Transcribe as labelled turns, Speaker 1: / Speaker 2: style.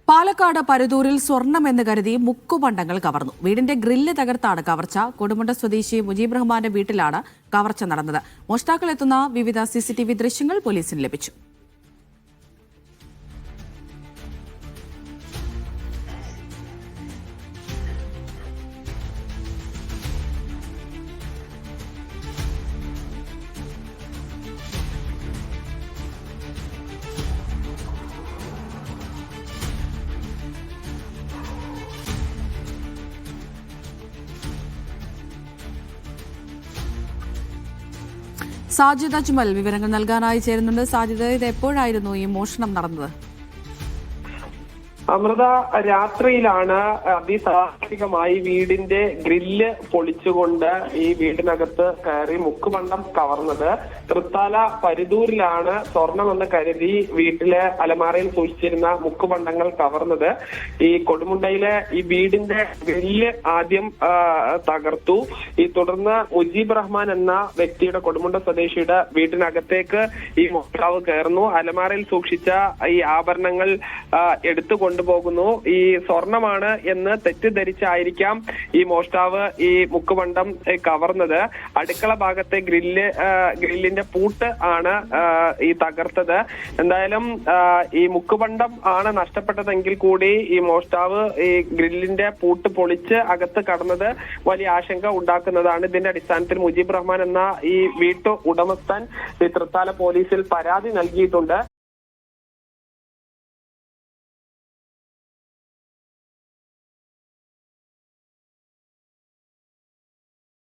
Speaker 1: പാലക്കാട് പരുതൂരിൽ സ്വർണമെന്ന് കരുതി മുക്കുപണ്ടങ്ങൾ കവർന്നു. വീടിന്റെ ഗ്രില്ല് തകർത്താണ് കവർച്ച. കൊടുമുണ്ട സ്വദേശി മുജീബ് റഹ്മാന്റെ വീട്ടിലാണ് കവർച്ച നടന്നത്. മോഷ്ടാക്കൾ എത്തുന്ന വിവിധ CCTV ദൃശ്യങ്ങൾ പോലീസിന് ലഭിച്ചു. സാജിദ് അജ്മൽ വിവരങ്ങൾ നൽകാനായി ചേരുന്നുണ്ട്. സാജിദ്, ഇത് എപ്പോഴായിരുന്നു ഈ മോഷണം നടന്നത്?
Speaker 2: അമൃത, രാത്രിയിലാണ് അതിസാഹസികമായി വീടിന്റെ ഗ്രില്ല് പൊളിച്ചുകൊണ്ട് ഈ വീടിനകത്ത് കയറി മുക്കുപണ്ടം കവർന്നത്. തൃത്താല പരുതൂരിലാണ് സ്വർണമെന്ന് കരുതി വീട്ടിലെ അലമാറയിൽ സൂക്ഷിച്ചിരുന്ന മുക്കുപണ്ടങ്ങൾ കവർന്നത്. ഈ കൊടുമുണ്ടയിലെ ഈ വീടിന്റെ ഗ്രില്ല് ആദ്യം തകർത്തു. ഈ തുടർന്ന് മുജീബ് റഹ്മാൻ എന്ന വ്യക്തിയുടെ, കൊടുമുണ്ട സ്വദേശിയുടെ വീടിനകത്തേക്ക് ഈ മോഷ്ടാവ് കയറുന്നു. അലമാറയിൽ സൂക്ഷിച്ച ഈ ആഭരണങ്ങൾ എടുത്തുകൊണ്ട് കൊണ്ടുപോകുന്നു. ഈ സ്വർണമാണ് എന്ന് തെറ്റിദ്ധരിച്ചായിരിക്കാം ഈ മോഷ്ടാവ് ഈ മുക്കുപണ്ടം കവർന്നത്. അടുക്കള ഭാഗത്തെ ഗ്രില്ലിന്റെ പൂട്ട് ആണ് ഈ തകർത്തത്. എന്തായാലും ഈ മുക്കുപണ്ടം ആണ് നഷ്ടപ്പെട്ടതെങ്കിൽ കൂടി ഈ മോഷ്ടാവ് ഈ ഗ്രില്ലിന്റെ പൂട്ട് പൊളിച്ച് അകത്ത് കടന്നത് വലിയ ആശങ്ക ഉണ്ടാക്കുന്നതാണ്. ഇതിന്റെ അടിസ്ഥാനത്തിൽ മുജീബ് റഹ്മാൻ എന്ന ഈ വീട്ടു ഉടമസ്ഥൻ ഈ തൃത്താല പോലീസിൽ പരാതി നൽകിയിട്ടുണ്ട്.